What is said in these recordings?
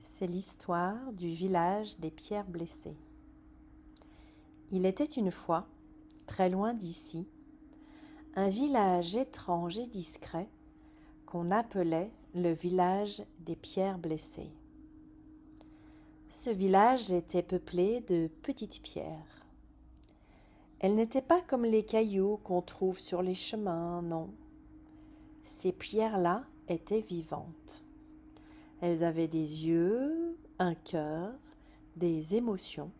C'est l'histoire du village des pierres blessées. Il était une fois, très loin d'ici, un village étrange et discret qu'on appelait le village des pierres blessées. Ce village était peuplé de petites pierres. Elles n'étaient pas comme les cailloux qu'on trouve sur les chemins, non. Ces pierres-là étaient vivantes. Elles avaient des yeux, un cœur, des émotions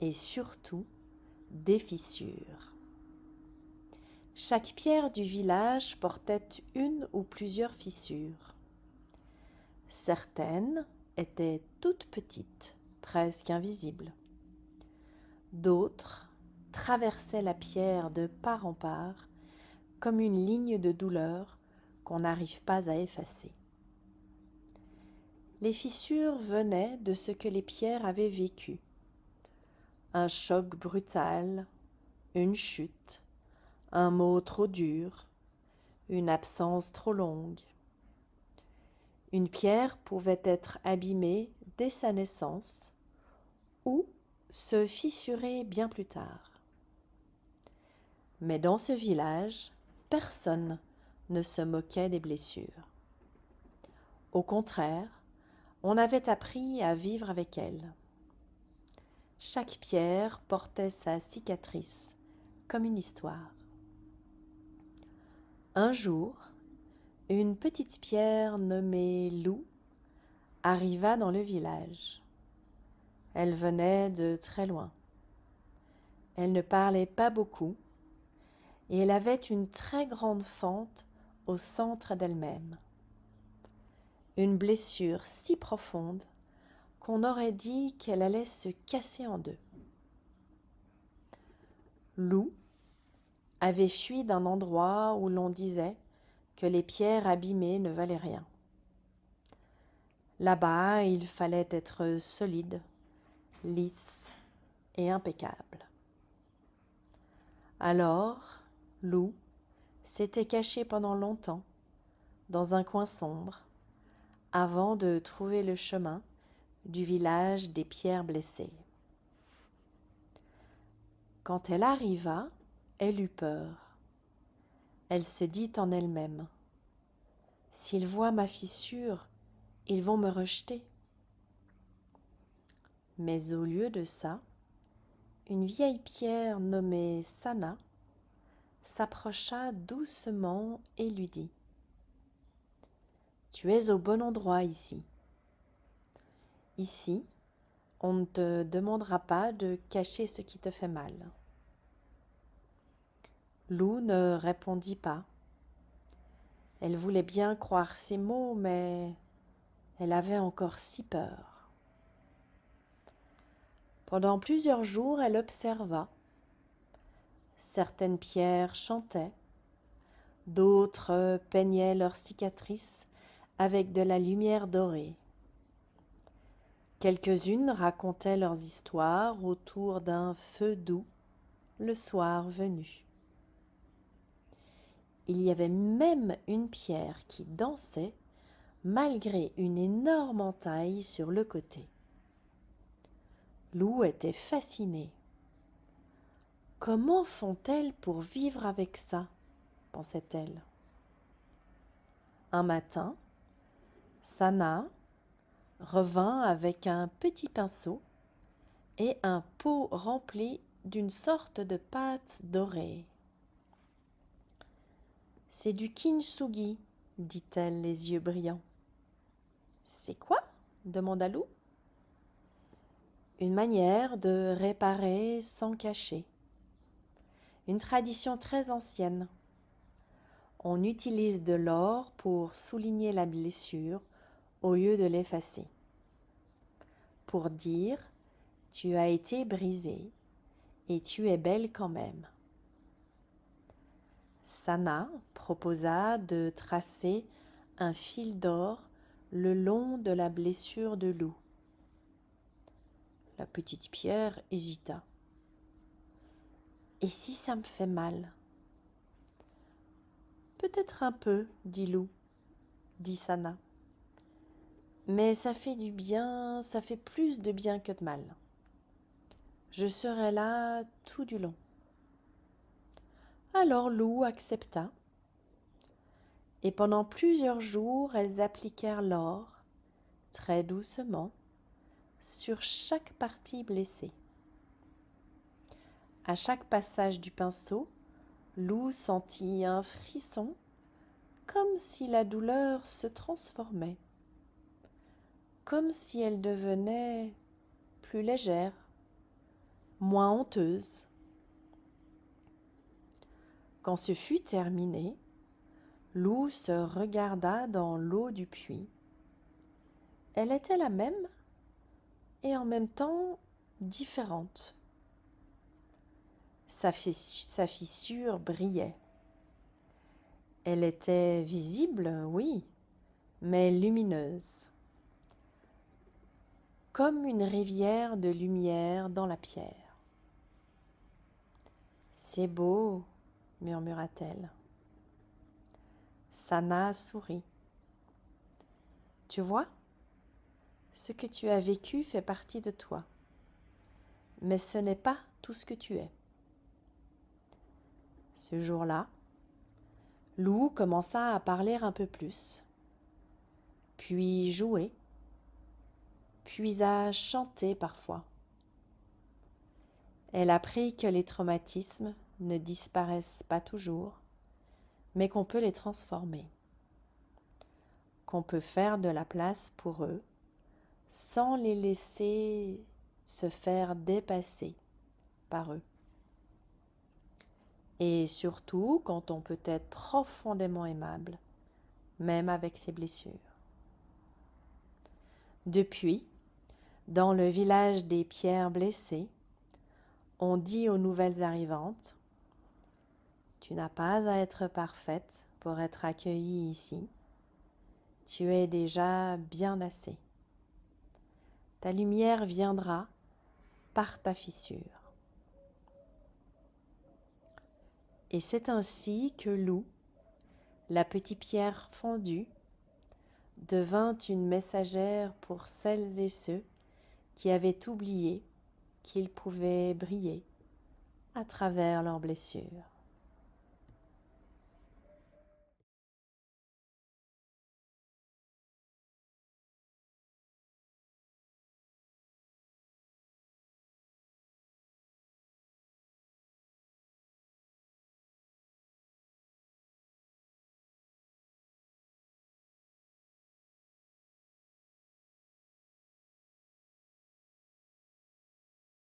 et surtout des fissures. Chaque pierre du village portait une ou plusieurs fissures. Certaines étaient toutes petites, presque invisibles. D'autres traversaient la pierre de part en part, comme une ligne de douleur qu'on n'arrive pas à effacer. Les fissures venaient de ce que les pierres avaient vécu. Un choc brutal, une chute, un mot trop dur, une absence trop longue. Une pierre pouvait être abîmée dès sa naissance ou se fissurer bien plus tard. Mais dans ce village, personne ne se moquait des blessures. Au contraire, on avait appris à vivre avec elles. Chaque pierre portait sa cicatrice comme une histoire. Un jour, une petite pierre nommée Lou arriva dans le village. Elle venait de très loin. Elle ne parlait pas beaucoup et elle avait une très grande fente au centre d'elle-même. Une blessure si profonde qu'on aurait dit qu'elle allait se casser en deux. Lou avait fui d'un endroit où l'on disait que les pierres abîmées ne valaient rien. Là-bas, il fallait être solide, lisse et impeccable. Alors, Lou s'était cachée pendant longtemps dans un coin sombre avant de trouver le chemin du village des pierres blessées. Quand elle arriva, elle eut peur. Elle se dit en elle-même : « S'ils voient ma fissure, ils vont me rejeter. » Mais au lieu de ça, une vieille pierre nommée Sana s'approcha doucement et lui dit : « Tu es au bon endroit ici. Ici, on ne te demandera pas de cacher ce qui te fait mal. » Lou ne répondit pas. Elle voulait bien croire ces mots, mais elle avait encore si peur. Pendant plusieurs jours, elle observa. Certaines pierres chantaient, d'autres peignaient leurs cicatrices avec de la lumière dorée. Quelques-unes racontaient leurs histoires autour d'un feu doux, le soir venu. Il y avait même une pierre qui dansait malgré une énorme entaille sur le côté. Lou était fascinée. « Comment font-elles pour vivre avec ça ?» pensait-elle. Un matin, Sana revint avec un petit pinceau et un pot rempli d'une sorte de pâte dorée. « C'est du kintsugi, dit-elle, les yeux brillants. « C'est quoi ?» demanda Lou. « Une manière de réparer sans cacher. Une tradition très ancienne. On utilise de l'or pour souligner la blessure au lieu de l'effacer. Pour dire « tu as été brisée et tu es belle quand même ». Sana proposa de tracer un fil d'or le long de la blessure de Lou. La petite pierre hésita. « Et si ça me fait mal ?»« Peut-être un peu, dit Lou, dit Sana. Mais ça fait du bien, ça fait plus de bien que de mal. Je serai là tout du long. » Alors Lou accepta, et pendant plusieurs jours elles appliquèrent l'or, très doucement, sur chaque partie blessée. À chaque passage du pinceau, Lou sentit un frisson, comme si la douleur se transformait, comme si elle devenait plus légère, moins honteuse. Quand ce fut terminé, Lou se regarda dans l'eau du puits. Elle était la même et en même temps différente. Sa fissure brillait. Elle était visible, oui, mais lumineuse, comme une rivière de lumière dans la pierre. « C'est beau, » murmura-t-elle. Sana sourit. « Tu vois, ce que tu as vécu fait partie de toi, mais ce n'est pas tout ce que tu es. » Ce jour-là, Lou commença à parler un peu plus, puis jouer, puis à chanter parfois. Elle apprit que les traumatismes ne disparaissent pas toujours, mais qu'on peut les transformer, qu'on peut faire de la place pour eux sans les laisser se faire dépasser par eux. Et surtout quand on peut être profondément aimable, même avec ses blessures. Depuis, dans le village des pierres blessées, on dit aux nouvelles arrivantes: « Tu n'as pas à être parfaite pour être accueillie ici. Tu es déjà bien assez. Ta lumière viendra par ta fissure. » Et c'est ainsi que Lou, la petite pierre fondue, devint une messagère pour celles et ceux qui avaient oublié qu'ils pouvaient briller à travers leurs blessures.